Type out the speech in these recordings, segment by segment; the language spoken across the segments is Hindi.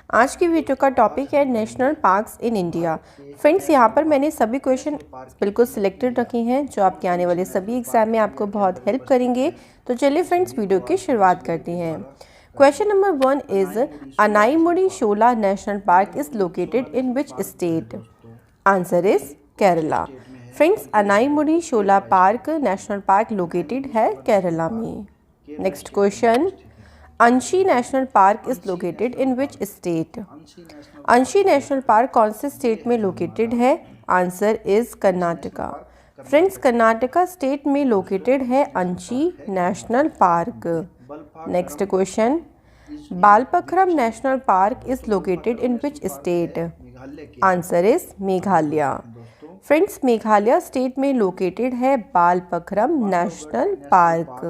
आज की वीडियो का टॉपिक है national parks in India. Friends, यहाँ पर मैंने सभी क्वेश्चन बिल्कुल सिलेक्टेड रखे हैं जो आपके आने वाले सभी एग्जाम में आपको बहुत हेल्प करेंगे। तो चलिए फ्रेंड्स, वीडियो की शुरुआत करते हैं। Question number 1 is Anamudi Shola national park is located in which state? Answer is Kerala. Friends, Anamudi Shola park national park located है केरला में। नेक्स्ट क्वेश्चन, अंशी national park is located in which state? अंशी नेशनल पार्क कौन से स्टेट में लोकेटेड है? Answer is Karnataka. Friends, Karnataka state में लोकेटेड है अंशी national park. Next question, Balphakram national park is located in which state? Answer is Meghalaya. Friends, Meghalaya state में लोकेटेड है Balpakram national park.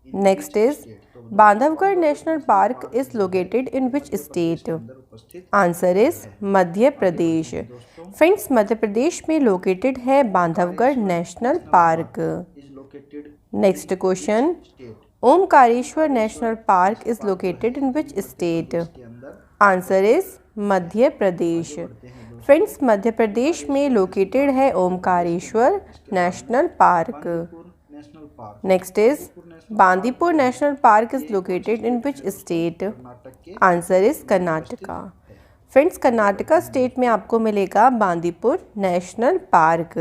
Next is Bandhavgarh national park is located in which state? Answer is Madhya Pradesh. Friends, Madhya Pradesh में लोकेटेड है Bandhavgarh national park. Next question, Omkareshwar national park is located in which state? Answer is Madhya Pradesh. Friends, Madhya Pradesh में लोकेटेड है Omkareshwar national park. Next is Bandipur national park is located in which state? Answer is Karnataka. Friends, Karnataka state में आपको मिलेगा बांदीपुर नेशनल पार्क।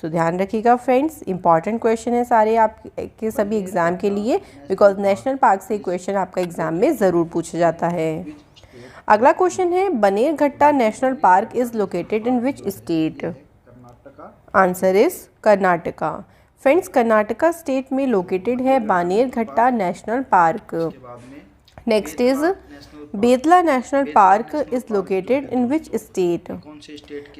सो ध्यान रखिएगा फ्रेंड्स, इंपॉर्टेंट क्वेश्चन है सारे आपके सभी एग्जाम के लिए, बिकॉज नेशनल पार्क से क्वेश्चन आपका एग्जाम में ज़रूर पूछा जाता है। अगला क्वेश्चन है, Bannerghatta national park is located in which state? Answer is Karnataka. Friends, Karnataka state में लोकेटेड है Bannerghatta national park. Next is Betla national park is located in which state?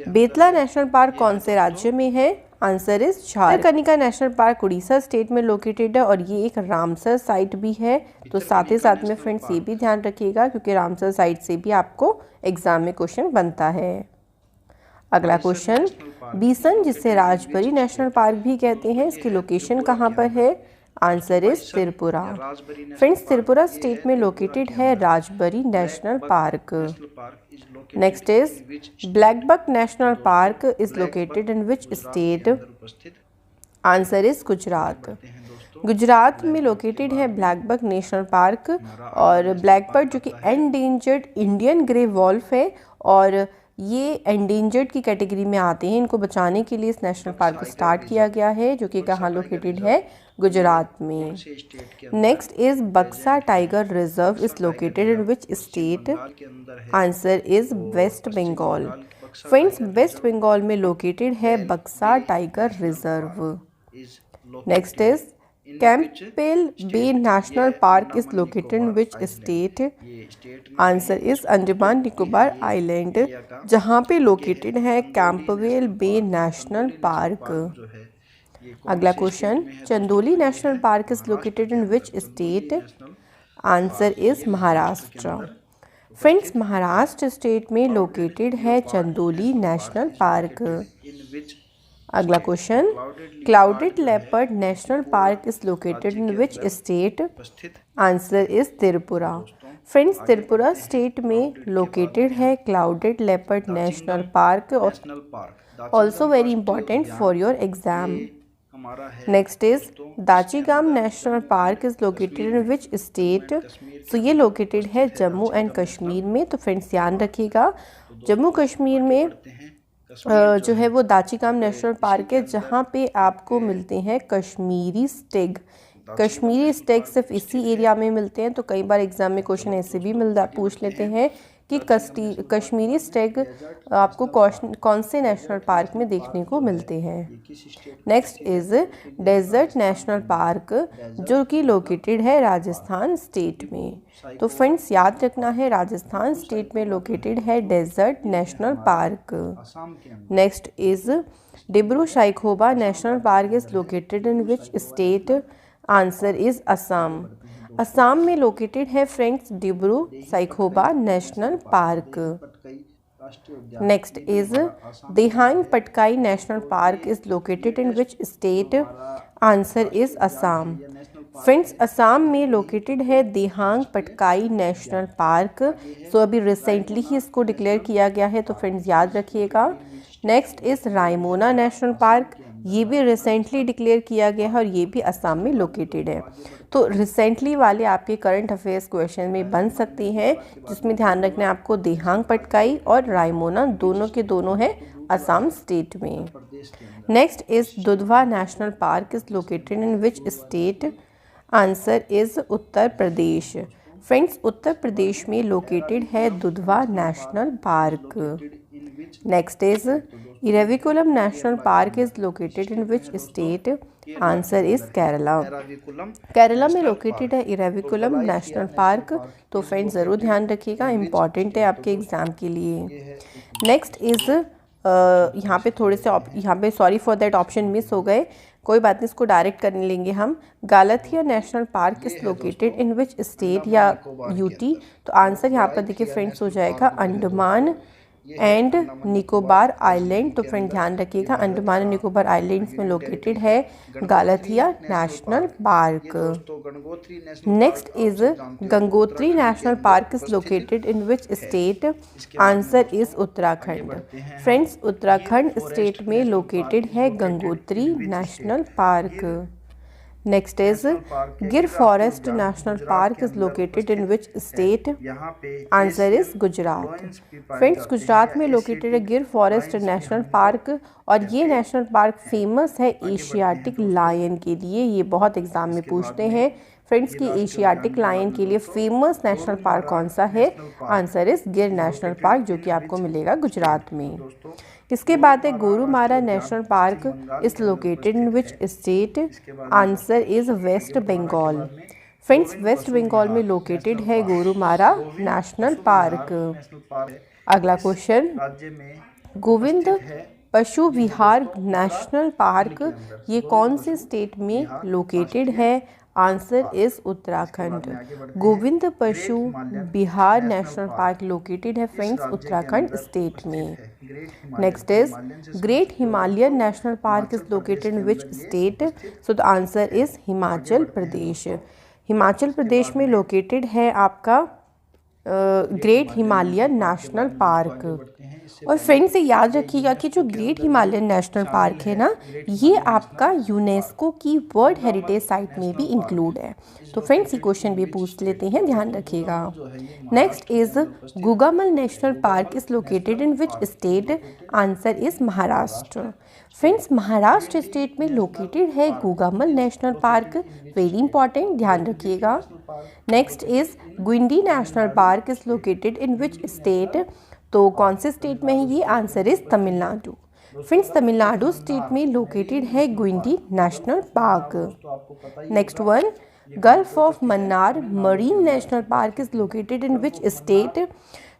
Betla national park कौन से राज्य में है? Answer is Jharkhand. Kanika national park Orissa state में लोकेटेड है और ये एक रामसर साइट भी है। तो साथ ही साथ में फ्रेंड्स ये भी ध्यान रखिएगा क्योंकि रामसर साइट से भी आपको एग्जाम में क्वेश्चन बनता है। अगला क्वेश्चन, बीसन जिसे राजबरी नेशनल पार्क भी कहते हैं, इसकी लोकेशन कहाँ पर है? Answer is Tripura. Friends, Tripura state में लोकेटेड है Rajbari national park. Next is blackbuck national park is located in which state? Answer is Gujarat. Gujarat में लोकेटेड है ब्लैकबक नेशनल पार्क और ब्लैकबक जो कि एंडेंजर्ड इंडियन ग्रे वॉल्फ है और ये एंडेंजर्ड की कैटेगरी में आते हैं। इनको बचाने के लिए इस नेशनल पार्क को स्टार्ट किया गया है जो कि कहाँ लोकेटेड है? गुजरात में। Next is Buxa tiger reserve is located in which state? Answer is west Bengal. Friends, west Bengal में लोकेटेड है Buxa tiger reserve. Next is Campbell bay national park is located in which state? Answer is Andaman Nicobar island, जहां पे लोकेटेड है कैंपबेल बे नेशनल पार्क। अगला question, Chandoli national park is located in which state? Answer is Maharashtra. Friends, Maharashtra state में लोकेटेड है चंदोली नेशनल पार्क। अगला question, clouded leopard national park is located in which state? Answer is Tripura. Friends, Tripura state में लोकेटेड है clouded leopard national park, also very important for your exam. Next is Dachigam national park is located in which state? So ये लोकेटेड है जम्मू एंड कश्मीर में। तो फ्रेंड्स ध्यान रखिएगा, जम्मू कश्मीर में जो है वो दाचीगाम नेशनल पार्क है जहाँ पे आपको मिलते हैं कश्मीरी स्टेग। कश्मीरी स्टेग सिर्फ इसी एरिया में मिलते हैं। तो कई बार एग्जाम में क्वेश्चन ऐसे भी पूछ लेते हैं कि कश्मीरी स्टेग आपको कौन से नेशनल पार्क में देखने को मिलते हैं। Next is desert national park जो कि लोकेटेड है राजस्थान स्टेट में। तो फ्रेंड्स याद रखना है, राजस्थान स्टेट में लोकेटेड है desert national park. Next is Dibru Saikhowa national park is located in which state? Answer is Assam. Assam में लोकेटेड है friends Dibru Saikhowa national park. Next is Dihang Patkai national park is located in which state? Answer is Assam. Friends Assam में लोकेटेड है Dihang Patkai national park. So अभी रिसेंटली ही इसको डिक्लेयर किया गया है, तो फ्रेंड्स याद रखिएगा। Next is Raimona national park, ये भी रिसेंटली डिक्लेयर किया गया है और ये भी असम में लोकेटेड है। तो रिसेंटली वाले आपके करंट अफेयर्स क्वेश्चन में बन सकती हैं, जिसमें ध्यान रखना है आपको दिहांग पटकाई और रायमोना दोनों के दोनों है असम स्टेट में। Next is Dudhwa national park is located in which state? Answer is Uttar Pradesh. Friends Uttar Pradesh में लोकेटेड है Dudhwa national park. Next is Eravikulam national park is located in which state? Answer is Kerala. Kerala में लोकेटेड है इरेविकुलम नेशनल पार्क। तो फ्रेंड्स ज़रूर ध्यान रखिएगा, इम्पॉर्टेंट है आपके एग्ज़ाम के लिए। नेक्स्ट इज़ यहाँ पे थोड़े से यहाँ पे sorry for that option miss हो गए, कोई बात नहीं, इसको डायरेक्ट करने लेंगे हम। Galathea national park is located in which state या यूटी? तो आंसर यहाँ पर देखिए फ्रेंड्स हो जाएगा अंडमान एंड निकोबार आइलैंड। तो फ्रेंड ध्यान रखिएगा, अंडमान एंड निकोबार आइलैंड्स में लोकेटेड है Galathea national park. Next is Gangotri national park is located in which state? Answer is Uttarakhand. Friends Uttarakhand state में लोकेटेड है Gangotri national park. Next is Gir forest national park is located in which state? Answer is Gujarat. Friends Gujarat में लोकेटेड है गिर फॉरेस्ट नेशनल पार्क और ये नेशनल पार्क फेमस है एशियाटिक लायन के लिए। ये बहुत एग्जाम में पूछते हैं फ्रेंड्स कि एशियाटिक लायन के लिए फेमस नेशनल पार्क कौन सा है? Answer is Gir national park, जो कि आपको मिलेगा गुजरात में। इसके बाद है Gorumara national park is located in which state? Answer is west Bengal. Friends west Bengal में लोकेटेड है गोरुमारा नेशनल पार्क। अगला question, Govind Pashu Vihar national park ये कौन से स्टेट में लोकेटेड है? Answer is Uttarakhand. Govind Pashu Vihar national park located है फ्रेंड्स उत्तराखंड स्टेट में। Next is great Himalayan national park is located in which state? So the answer is Himachal Pradesh. Himachal Pradesh में लोकेटेड है आपका ग्रेट हिमालयन नेशनल पार्क। और फ्रेंड्स ये याद रखिएगा कि जो ग्रेट हिमालयन नेशनल पार्क है ना, ये आपका यूनेस्को की वर्ल्ड हेरिटेज साइट में भी इंक्लूड है। तो फ्रेंड्स ये क्वेश्चन भी पूछ लेते हैं, ध्यान रखिएगा। Next is Gugamal national park is located in which state? Answer is Maharashtra. Friends Maharashtra state में लोकेटेड है Gugamal national park, very important, ध्यान रखिएगा। नेक्स्ट इज गुंडी national park is located in which state? तो कौन से स्टेट में है ये? Answer is Tamil Nadu. Friends Tamil Nadu state में लोकेटेड है गुंडी national park. Next one, gulf of Mannar marine national park is located in which state?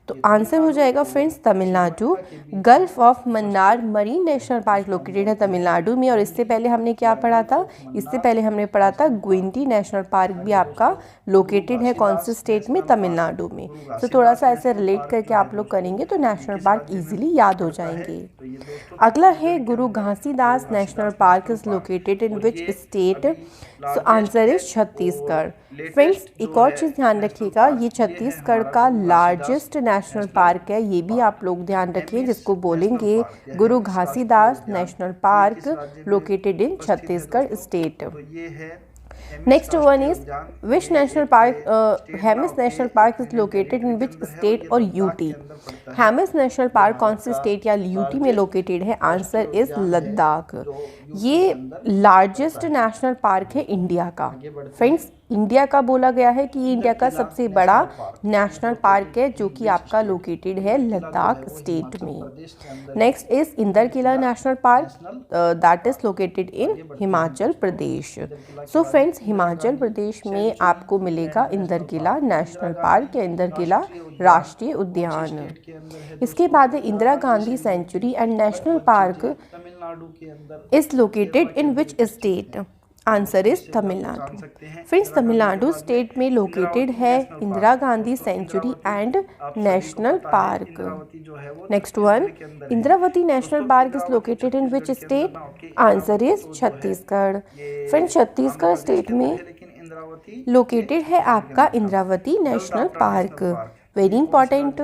तो आंसर हो जाएगा friends Tamil Nadu. Gulf of Mannar marine national park located है तमिलनाडु में। और इससे पहले हमने क्या पढ़ा था? इससे पहले हमने पढ़ा था गुंडी नेशनल पार्क भी आपका लोकेटेड है कौन से स्टेट में? तमिलनाडु में। तो थोड़ा सा ऐसे रिलेट करके आप लोग करेंगे तो नेशनल पार्क इजीली याद हो जाएंगे। अगला है गुरु Ghasidas national park is located in which state? So answer is Chhattisgarh. Friends एक और चीज़ ध्यान रखिएगा, ये छत्तीसगढ़ का लार्जेस्ट नेशनल पार्क है, ये भी आप लोग ध्यान रखें, जिसको बोलेंगे गुरु Ghasidas national park located in Chhattisgarh state. Next one is which national park Hemis national park is located in which state और यूटी? हेमिस नेशनल पार्क कौन से स्टेट या यूटी में लोकेटेड है? Answer is Ladakh. ये लार्जेस्ट नेशनल पार्क है इंडिया का। फ्रेंड्स इंडिया का बोला गया है कि ये इंडिया का सबसे बड़ा नेशनल पार्क है, जो कि आपका लोकेटेड है लद्दाख स्टेट में। Next is Inderkilla national park, that is located in Himachal Pradesh. So friends Himachal Pradesh में आपको मिलेगा इंदरकिला नेशनल पार्क या इंदरकिला राष्ट्रीय उद्यान। इसके बाद है Indira Gandhi sanctuary and national park is located in which state? Answer is Tamil Nadu. Friends Tamil Nadu state में लोकेटेड है Indira Gandhi sanctuary and national park. Next one, Indravati national park is located in which state? Answer is Chhattisgarh. Friends Chhattisgarh state में इंद्रावती लोकेटेड है आपका Indravati national park. Very important.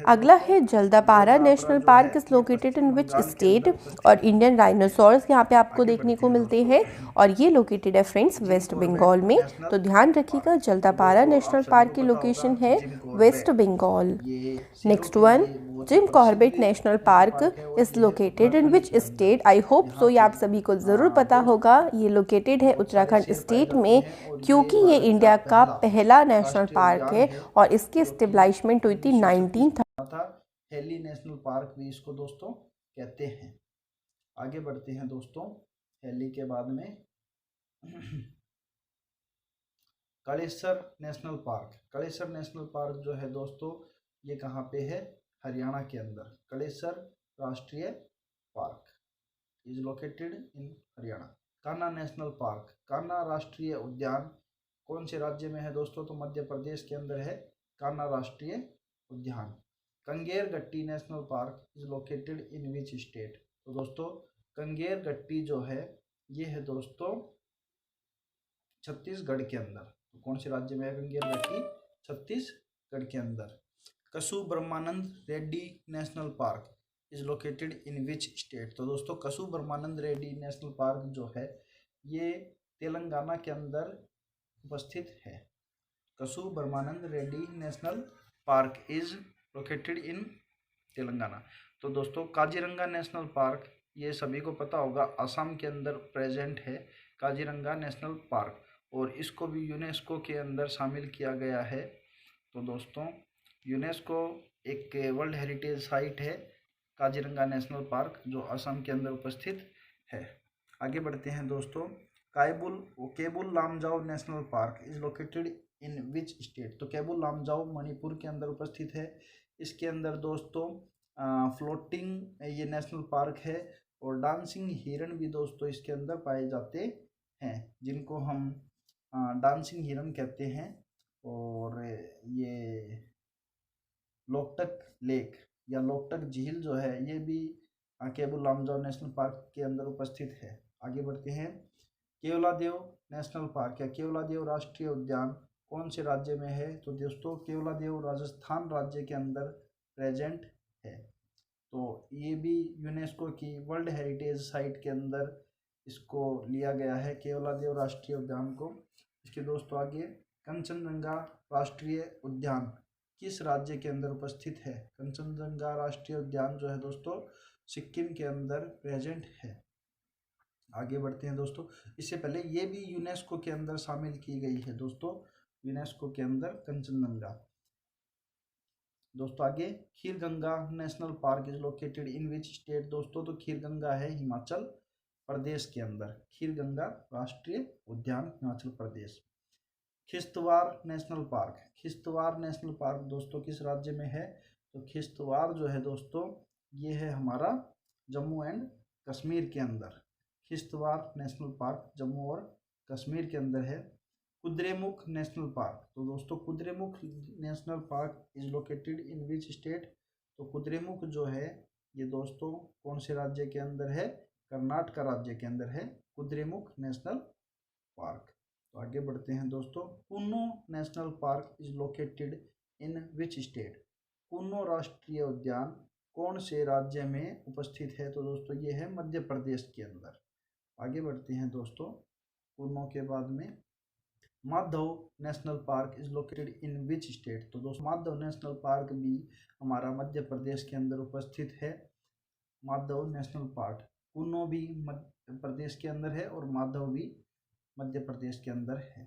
अगला है Jaldapara national park is located in which state. और इंडियन राइनोसॉर्स यहाँ पे आपको देखने को मिलते हैं और ये लोकेटेड है फ्रेंड्स वेस्ट बंगाल में। तो ध्यान रखिएगा जल्दापारा नेशनल पार्क की लोकेशन है west Bengal. Next one, Jim Corbett national park is located in which state. I hope so ये आप सभी को ज़रूर पता होगा। ये लोकेटेड है उत्तराखंड स्टेट में, क्योंकि ये इंडिया का पहला नेशनल पार्क है और इसकी स्टेब्लिशमेंट हुई थी 1930 था। हेली नेशनल पार्क भी इसको दोस्तों कहते हैं। आगे बढ़ते हैं दोस्तों, हेली के बाद में Kalesar national park. Kalesar national park जो है दोस्तों ये कहाँ पे है? हरियाणा के अंदर। कालेसर राष्ट्रीय park is located in Haryana. Kanha national park, Kanha राष्ट्रीय उद्यान कौन से राज्य में है दोस्तों? तो मध्य प्रदेश के अंदर है कान्हा राष्ट्रीय उद्यान। कंगेर गट्टी national park is located in which state? तो दोस्तों कंगेर गट्टी जो है ये है दोस्तों छत्तीसगढ़ के अंदर। तो कौन से राज्य में है कंगेर गट्टी? छत्तीसगढ़ के अंदर। Kasu Brahmananda Reddy national park is located in which state? तो दोस्तों कसु ब्रह्मानंद रेड्डी नेशनल पार्क जो है ये तेलंगाना के अंदर उपस्थित है। Kasu Brahmananda Reddy national park is located in Telangana. तो दोस्तों काजीरंगा नेशनल पार्क ये सभी को पता होगा असम के अंदर प्रेजेंट है काजीरंगा नेशनल पार्क, और इसको भी यूनेस्को के अंदर शामिल किया गया है। तो दोस्तों यूनेस्को एक वर्ल्ड हेरिटेज साइट है काजीरंगा नेशनल पार्क जो असम के अंदर उपस्थित है। आगे बढ़ते हैं दोस्तों, Keibul Lamjao national park is located in which state? तो केबुल लामजाओ मणिपुर के अंदर उपस्थित है। इसके अंदर दोस्तों फ्लोटिंग ये नेशनल पार्क है, और डांसिंग हिरन भी दोस्तों इसके अंदर पाए जाते हैं, जिनको हम डांसिंग हिरन कहते हैं। और ये लोकटक लेक या लोकटक झील जो है ये भी केबुल लामजाओ नेशनल पार्क के अंदर उपस्थित है। आगे बढ़ते हैं, केवलादेव नेशनल पार्क या केवलादेव राष्ट्रीय उद्यान कौन से राज्य में है? तो दोस्तों केवलादेव राजस्थान राज्य के अंदर प्रेजेंट है। तो ये भी यूनेस्को की वर्ल्ड हेरिटेज साइट के अंदर इसको लिया गया है केवलादेव राष्ट्रीय उद्यान को। इसके दोस्तों आगे कंचनजंगा राष्ट्रीय उद्यान किस राज्य के अंदर उपस्थित है? कंचनजंगा राष्ट्रीय उद्यान जो है दोस्तों सिक्किम के अंदर प्रेजेंट है। आगे बढ़ते हैं दोस्तों, इससे पहले ये भी यूनेस्को के अंदर शामिल की गई है दोस्तों, यूनेस्को के अंदर कंचनजंगा। दोस्तों आगे Kheerganga national park is located in which state? दोस्तों तो खीरगंगा है हिमाचल प्रदेश के अंदर। खीरगंगा राष्ट्रीय उद्यान Himachal Pradesh. खिश्तवाड़ national park, खिश्तवाड़ national park दोस्तों किस राज्य में है? तो खिश्तवाड़ जो है दोस्तों ये है हमारा जम्मू एंड कश्मीर के अंदर। खिश्तवाड़ नेशनल पार्क जम्मू और कश्मीर के अंदर है। कुद्रेमुख नेशनल पार्क, तो दोस्तों Kudremukh national park is located in which state? तो कुद्रेमुख जो है ये दोस्तों कौन से राज्य के अंदर है? कर्नाटक राज्य के अंदर है कुद्रेमुख नेशनल पार्क। तो आगे बढ़ते हैं दोस्तों, Kuno national park is located in which state? Kuno राष्ट्रीय उद्यान कौन से राज्य में उपस्थित है? तो दोस्तों ये है मध्य प्रदेश के अंदर। आगे बढ़ते हैं दोस्तों, कुन्नो के बाद में Madhav national park is located in which state? तो दोस्तों माधव नेशनल पार्क भी हमारा मध्य प्रदेश के अंदर उपस्थित है। माधव नेशनल पार्क, कुन्नो भी मध्य प्रदेश के अंदर है और माधव भी मध्य प्रदेश के अंदर है।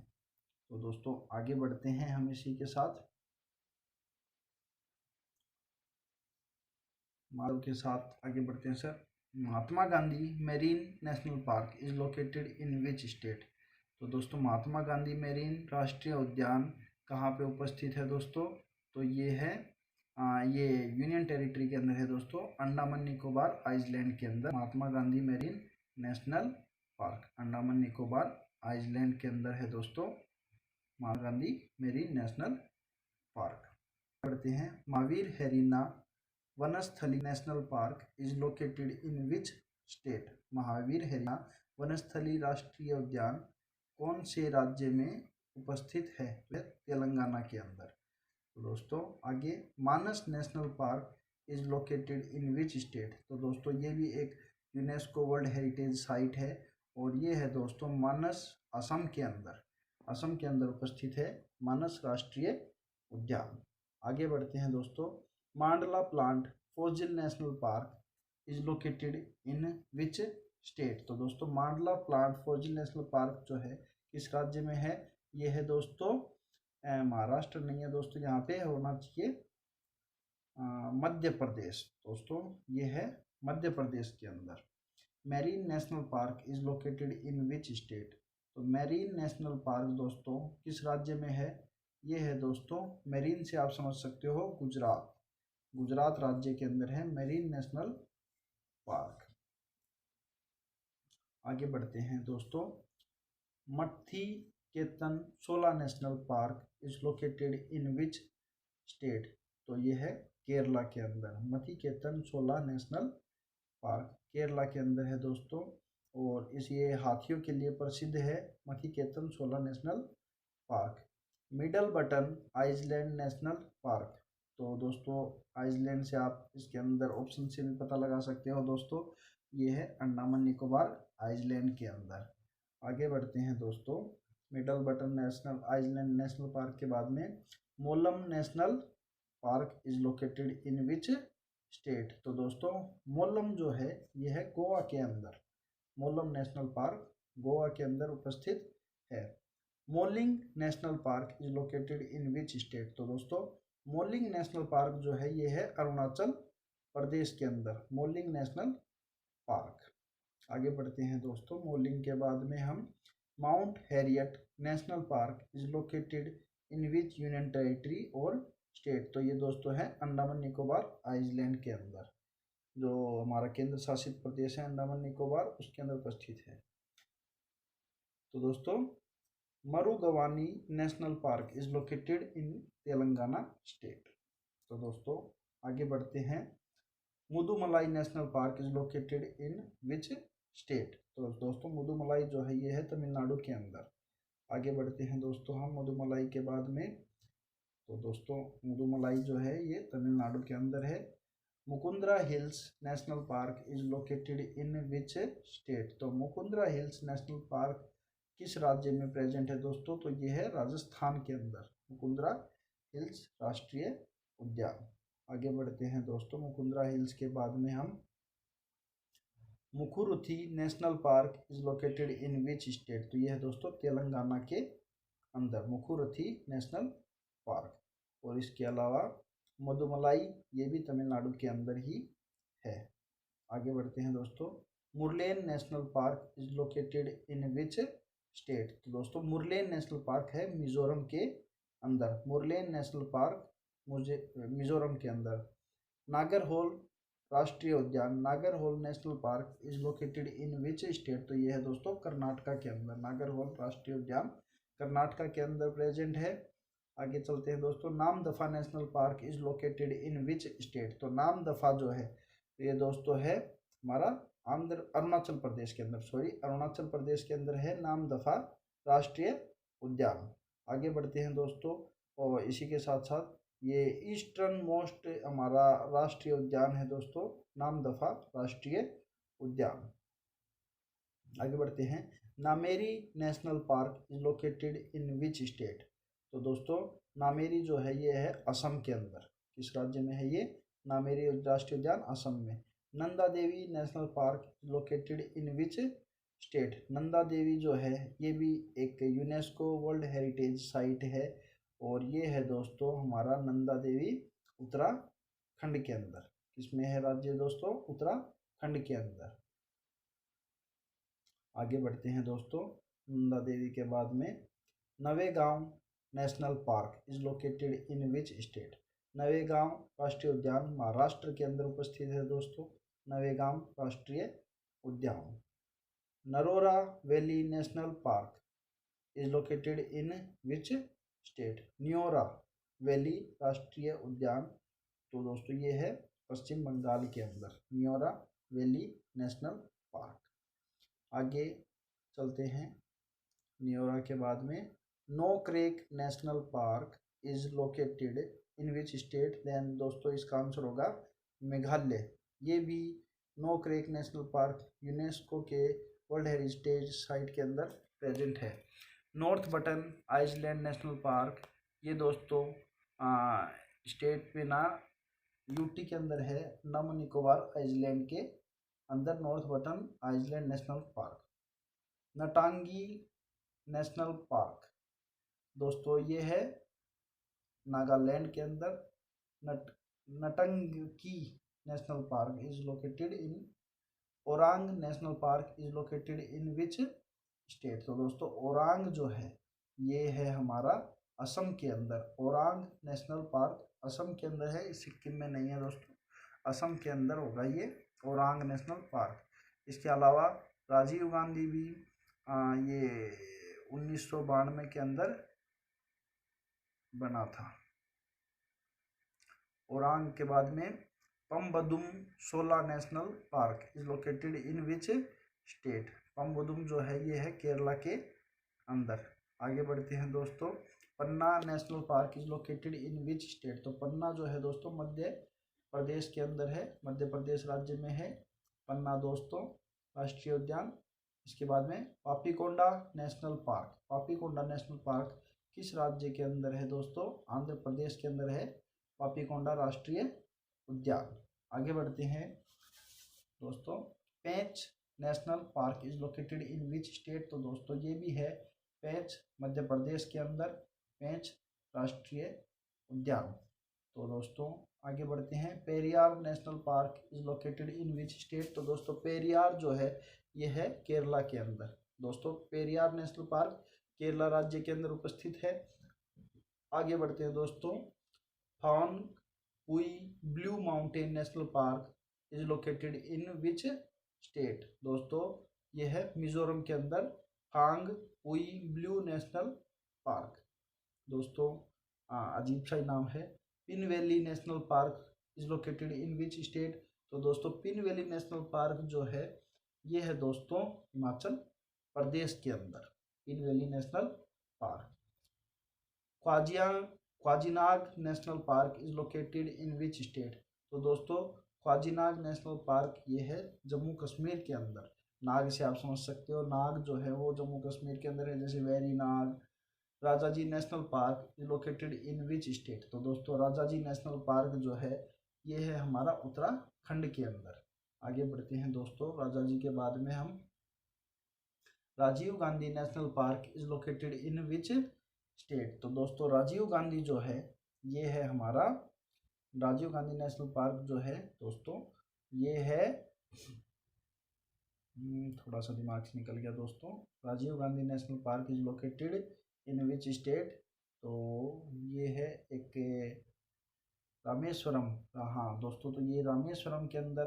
तो दोस्तों आगे बढ़ते हैं हम इसी के साथ, माधव के साथ आगे बढ़ते हैं sir. Mahatma Gandhi marine national park is located in which state? तो दोस्तों महात्मा गांधी मेरीन राष्ट्रीय उद्यान कहाँ पे उपस्थित है दोस्तों? तो ये है ये यूनियन टेरिटरी के अंदर है दोस्तों, अंडमान निकोबार आइलैंड के अंदर Mahatma Gandhi marine national park Andaman Nicobar island के अंदर है दोस्तों Mahatma Gandhi marine national park. बढ़ते हैं, Mahavir Harina Vanasthali national park is located in which state? Mahavir Harina Vanasthali राष्ट्रीय उद्यान कौन से राज्य में उपस्थित है तेलंगाना के अंदर। तो दोस्तों आगे, Manas national park is located in which state. तो दोस्तों ये भी एक यूनेस्को वर्ल्ड हेरिटेज साइट है और ये है दोस्तों मानस, असम के अंदर। असम के अंदर उपस्थित है मानस राष्ट्रीय उद्यान। आगे बढ़ते हैं दोस्तों, मांडला plant fossil national park is located in which state. तो दोस्तों मांडला प्लांट फॉसिल नेशनल पार्क जो है किस राज्य में है? ये है दोस्तों महाराष्ट्र नहीं है दोस्तों, यहाँ पे होना चाहिए मध्य प्रदेश। दोस्तों ये है मध्य प्रदेश के अंदर। Marine national park is located in which state. तो मैरीन नेशनल पार्क दोस्तों किस राज्य में है? ये है दोस्तों, मैरीन से आप समझ सकते हो गुजरात, गुजरात राज्य के अंदर है मैरीन नेशनल पार्क। आगे बढ़ते हैं दोस्तों, Mathikettan Shola national park is located in which state. तो ये है केरला के अंदर। Mathikettan Shola national park Kerala के अंदर है दोस्तों और ये हाथियों के लिए प्रसिद्ध है Mathikettan Shola national park. Middle Button Island national park. तो दोस्तों आइसलैंड से आप इसके अंदर ऑप्शन से भी पता लगा सकते हो दोस्तों, ये है अंडमान निकोबार आइसलैंड के अंदर। आगे बढ़ते हैं दोस्तों, middle button national island national park के बाद में Mouling national park is located in which state. तो दोस्तों मोलम जो है ये है गोवा के अंदर। मोलम नेशनल पार्क गोवा के अंदर उपस्थित है। Moulding national park is located in which state. तो दोस्तों मोलिंग नेशनल पार्क जो है ये है अरुणाचल प्रदेश के अंदर, मोलिंग नेशनल पार्क। आगे बढ़ते हैं दोस्तों, मोलिंग के बाद में हम mount Harriet national park is located in which union territory और स्टेट। तो ये दोस्तों है अंडमान निकोबार आइसलैंड के अंदर, जो हमारा केंद्र शासित प्रदेश है अंडमान निकोबार, उसके अंदर उपस्थित है। तो दोस्तों Mrugavani national park is located in Telangana state. तो दोस्तों आगे बढ़ते हैं, Mudumalai national park is located in which state. तो दोस्तों मुदुमलाई जो है ये है तमिलनाडु के अंदर। आगे बढ़ते हैं दोस्तों हम मुदुमलाई के बाद में। तो दोस्तों मुदुमलाई जो है ये तमिलनाडु के अंदर है। Mukundra hills national park is located in which state. तो मुकुंदरा हिल्स नेशनल पार्क किस राज्य में प्रेजेंट है दोस्तों? तो ये है राजस्थान के अंदर, मुकुंदरा हिल्स राष्ट्रीय उद्यान। आगे बढ़ते हैं दोस्तों, मुकुंदरा हिल्स के बाद में हम Mukurthi national park is located in which state. तो यह है दोस्तों तेलंगाना के अंदर मुकुरुथी नेशनल पार्क। और इसके अलावा मदुमलाई ये भी तमिलनाडु के अंदर ही है। आगे बढ़ते हैं दोस्तों, Murlen national park is located in which state. तो दोस्तों मुरलेन नेशनल पार्क है मिजोरम के अंदर, मुरलेन नेशनल पार्क मिजोरम के अंदर। नागरहोल राष्ट्रीय उद्यान, Nagarhole national park is located in which state. तो ये है दोस्तों कर्नाटका के अंदर, नागरहोल राष्ट्रीय उद्यान कर्नाटका के अंदर प्रेजेंट है। आगे चलते हैं दोस्तों, Namdapha national park is located in which state. तो नामदफा जो है ये दोस्तों है हमारा अरुणाचल प्रदेश के अंदर, अरुणाचल प्रदेश के अंदर है नामदफा राष्ट्रीय उद्यान। आगे बढ़ते हैं दोस्तों, और इसी के साथ साथ ये ईस्टर्न मोस्ट हमारा राष्ट्रीय उद्यान है दोस्तों, नामदफा राष्ट्रीय उद्यान। आगे बढ़ते हैं, Nameri national park is located in which state. तो दोस्तों नामेरी जो है ये है असम के अंदर। किस राज्य में है ये? नामेरी राष्ट्रीय उद्यान असम में। Nanda Devi national park located in which state. Nanda Devi जो है ये भी एक यूनेस्को वर्ल्ड हेरिटेज साइट है और ये है दोस्तों हमारा नंदा देवी उत्तराखंड के अंदर। किसमें है राज्य दोस्तों? उत्तराखंड के अंदर। आगे बढ़ते हैं दोस्तों, नंदा देवी के बाद में Navegaon national park is located in which state. Navegaon राष्ट्रीय उद्यान महाराष्ट्र के अंदर उपस्थित है दोस्तों, नवेगांव राष्ट्रीय उद्यान। Narora valley national park is located in which state. Neora valley राष्ट्रीय उद्यान तो दोस्तों ये है पश्चिम बंगाल के अंदर, न्योरा वैली नेशनल पार्क। आगे चलते हैं, न्योरा के बाद में Nokrek national park is located in which state? Then दोस्तों इसका आंसर होगा मेघालय। ये भी Nokrek national park UNESCO के वर्ल्ड हेरिटेज साइट के अंदर प्रेजेंट है। North button island national park, ये दोस्तों स्टेट में ना यूटी के अंदर है, अंडमान निकोबार आइलैंड के अंदर North button island national park. Ntangki national park दोस्तों ये है नागालैंड के अंदर। Ntangki national park is located in Orang national park is located in which state? तो दोस्तों ओरांग जो है ये है हमारा असम के अंदर। ओरांग नेशनल पार्क असम के अंदर है, सिक्किम में नहीं है दोस्तों, असम के अंदर होगा ये ओरांग नेशनल पार्क। इसके अलावा राजीव गांधी भी ये 1992 के अंदर बना था। ओरांग के बाद में Pambadum Shola national park is located in which state? Pambadum जो है ये है केरला के अंदर। आगे बढ़ते हैं दोस्तों, Panna national park is located in which state? तो पन्ना जो है दोस्तों मध्य प्रदेश के अंदर है, मध्य प्रदेश राज्य में है पन्ना दोस्तों राष्ट्रीय उद्यान। इसके बाद में Papikonda national park, Papikonda national park किस राज्य के अंदर है दोस्तों? आंध्र प्रदेश के अंदर है पापीकोंडा राष्ट्रीय उद्यान। आगे बढ़ते हैं दोस्तों, Pench national park is located in which state? तो दोस्तों ये भी है पेंच मध्य प्रदेश के अंदर, पेंच राष्ट्रीय उद्यान। तो दोस्तों आगे बढ़ते हैं, Periyar national park is located in which state? तो दोस्तों पेरियार जो है ये है केरला के अंदर। दोस्तों पेरियार नेशनल पार्क केरला राज्य के अंदर उपस्थित है। आगे बढ़ते हैं दोस्तों, Phawngpui blue mountain national park is located in which state? दोस्तों ये है मिजोरम के अंदर Phawngpui blue national park. दोस्तों अजीब सा नाम है। Pin valley national park is located in which state? तो दोस्तों पिन वैली नेशनल पार्क जो है ये है दोस्तों हिमाचल प्रदेश के अंदर, Pin valley national park. Qazinag national park is located in which state? तो दोस्तों क्वाजिनाग नेशनल पार्क ये है जम्मू कश्मीर के अंदर। नाग से आप समझ सकते हो, नाग जो है वो जम्मू कश्मीर के अंदर है, जैसे very Nag. Rajaji national park is located in which state? तो दोस्तों राजाजी नेशनल पार्क जो है ये है हमारा उत्तराखंड के अंदर। आगे बढ़ते हैं दोस्तों, राजाजी के बाद में हम Rajiv Gandhi national park is located in which state? तो दोस्तों राजीव गांधी जो है ये है हमारा, राजीव गांधी नेशनल पार्क जो है दोस्तों ये है, थोड़ा सा दिमाग से निकल गया दोस्तों, Rajiv Gandhi national park is located in which state? तो ये है एक रामेश्वरम। हाँ दोस्तों, तो ये रामेश्वरम के अंदर,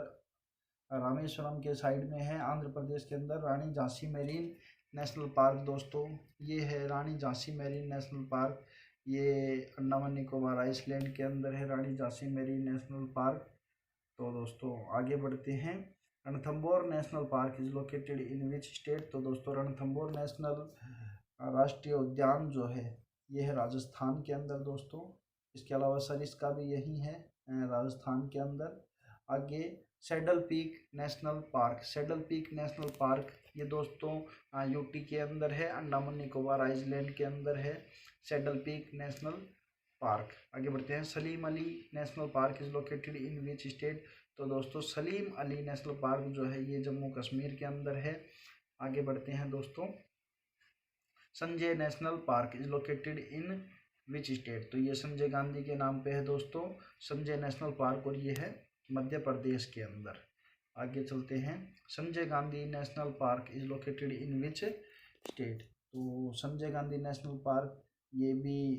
रामेश्वरम के साइड में है आंध्र प्रदेश के अंदर। रानी झांसी मैरीन नेशनल पार्क दोस्तों ये है रानी झांसी मैरीन नेशनल पार्क, ये अंडमान निकोबार आइलैंड के अंदर है रानी झांसी मैरीन नेशनल पार्क। तो दोस्तों आगे बढ़ते हैं, Ranthambore national park is located in which state? तो दोस्तों रणथंबोर नेशनल राष्ट्रीय उद्यान जो है ये है राजस्थान के अंदर दोस्तों। इसके अलावा सरिस्का भी यही है राजस्थान के अंदर। आगे saddle peak national park, saddle peak national park ये दोस्तों यूटी के अंदर है, अंडमान निकोबार आइलैंड के अंदर है सैडल पीक नेशनल पार्क। आगे बढ़ते हैं, Salim Ali national park is located in which state? तो दोस्तों सलीम अली नेशनल पार्क जो है ये जम्मू कश्मीर के अंदर है। आगे बढ़ते हैं दोस्तों, Sanjay national park is located in which state? तो ये संजय गांधी के नाम पे है दोस्तों संजय नेशनल पार्क, और ये है मध्य प्रदेश के अंदर। आगे चलते हैं, Sanjay Gandhi national park is located in which state? तो संजय गांधी नेशनल पार्क ये भी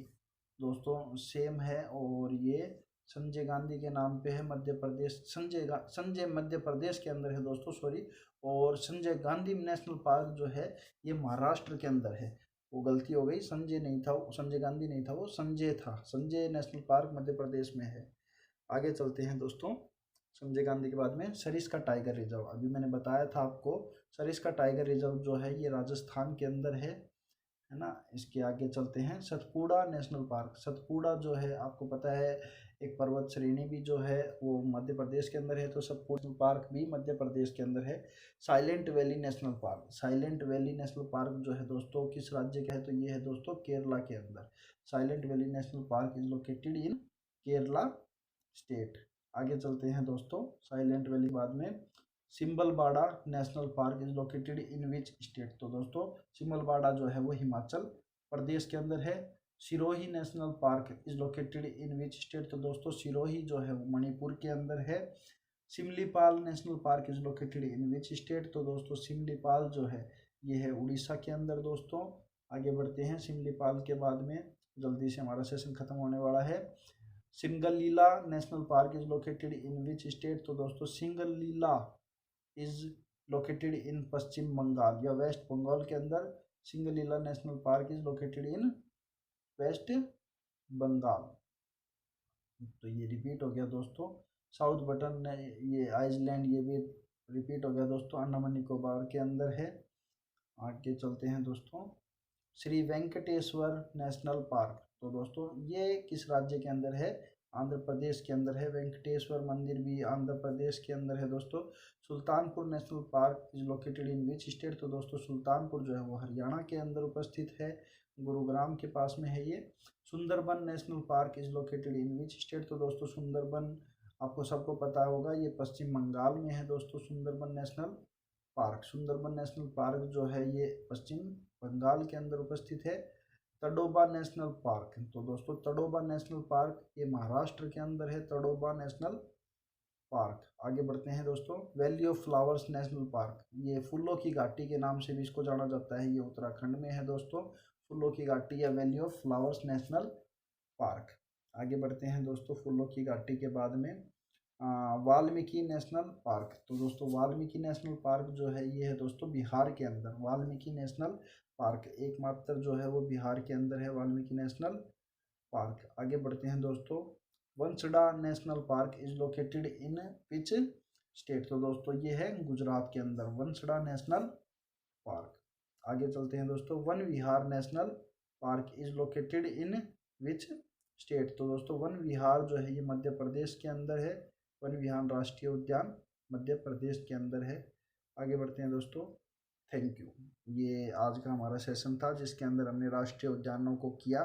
दोस्तों सेम है, और ये संजय गांधी के नाम पे है मध्य प्रदेश, संजय मध्य प्रदेश के अंदर है दोस्तों, सॉरी। और संजय गांधी नेशनल पार्क जो है ये महाराष्ट्र के अंदर है, वो गलती हो गई, संजय नहीं था, संजय गांधी नहीं था, वो संजय था। संजय नेशनल पार्क मध्य प्रदेश में है। आगे चलते हैं दोस्तों, संजय गांधी के बाद में सरिस्का टाइगर रिजर्व, अभी मैंने बताया था आपको, सरिस्का टाइगर रिजर्व जो है ये राजस्थान के अंदर है। है ना। इसके आगे चलते हैं, सतपुड़ा नेशनल पार्क। सतपुड़ा जो है आपको पता है एक पर्वत श्रेणी भी जो है वो मध्य प्रदेश के अंदर है, तो सतपुड़ा नेशनल पार्क भी मध्य प्रदेश के अंदर है। Silent valley national park. Silent valley national park जो है दोस्तों किस राज्य का है, तो ये है दोस्तों केरला के अंदर। Silent valley national park is located in Kerala state. आगे चलते हैं दोस्तों, साइलेंट वैली बाद में Simbalbara national park is located in which state. तो दोस्तों सिम्बलबाड़ा जो है वो हिमाचल प्रदेश के अंदर है। Sirohi national park is located in which state. तो दोस्तों सिरोही जो है वो मणिपुर के अंदर है। Simlipal national park is located in which state. तो दोस्तों सिमलीपाल जो है ये है उड़ीसा के अंदर दोस्तों। आगे बढ़ते हैं, सिमलीपाल के बाद में जल्दी से हमारा सेशन खत्म होने वाला है। Singalila national park is located in which state. तो दोस्तों सिंगलीला इज लोकेटेड इन पश्चिम बंगाल या वेस्ट बंगाल के अंदर। Singalila national park is located in west Bengal. तो ये रिपीट हो गया दोस्तों। साउथ बटन ये आइसलैंड ये भी रिपीट हो गया दोस्तों, अंडमान निकोबार के अंदर है। आगे चलते हैं दोस्तों, श्री वेंकटेश्वर नेशनल पार्क। तो दोस्तों ये किस राज्य के अंदर है, आंध्र प्रदेश के अंदर है। वेंकटेश्वर मंदिर भी आंध्र प्रदेश के अंदर है दोस्तों। Sultanpur national park is located in which state. तो दोस्तों सुल्तानपुर जो है वो हरियाणा के अंदर उपस्थित है, गुरुग्राम के पास में है ये। Sundarban national park is located in which state. तो दोस्तों सुंदरबन आपको सबको पता होगा ये पश्चिम बंगाल में है दोस्तों। Sundarban national park, Sundarban national park जो है ये पश्चिम बंगाल के अंदर उपस्थित है। Tadoba national park. तो दोस्तों तडोबा नेशनल पार्क ये महाराष्ट्र के अंदर है, तडोबा नेशनल पार्क। आगे बढ़ते हैं दोस्तों, valley of flowers national park. ये फूलों की घाटी के नाम से भी इसको जाना जाता है, ये उत्तराखंड में है दोस्तों। फूलों की घाटी या valley of flowers national park. आगे बढ़ते हैं दोस्तों, फूलों की घाटी के बाद में वाल्मीकि नेशनल पार्क। तो दोस्तों वाल्मीकि नेशनल पार्क जो है ये है दोस्तों बिहार के अंदर। वाल्मीकि नेशनल पार्क एकमात्र जो है वो बिहार के अंदर है, वाल्मीकि नेशनल पार्क। आगे बढ़ते हैं दोस्तों, Vansda national park is located in which state. तो दोस्तों ये है गुजरात के अंदर, वंसडा नेशनल पार्क। आगे चलते हैं दोस्तों, one Vihar national park is located in which state. तो दोस्तों वन विहार जो है ये मध्य प्रदेश के अंदर है, वन विहार राष्ट्रीय उद्यान मध्य प्रदेश के अंदर है। आगे बढ़ते हैं दोस्तों, थैंक यू। ये आज का हमारा सेशन था जिसके अंदर हमने राष्ट्रीय उद्यानों को किया।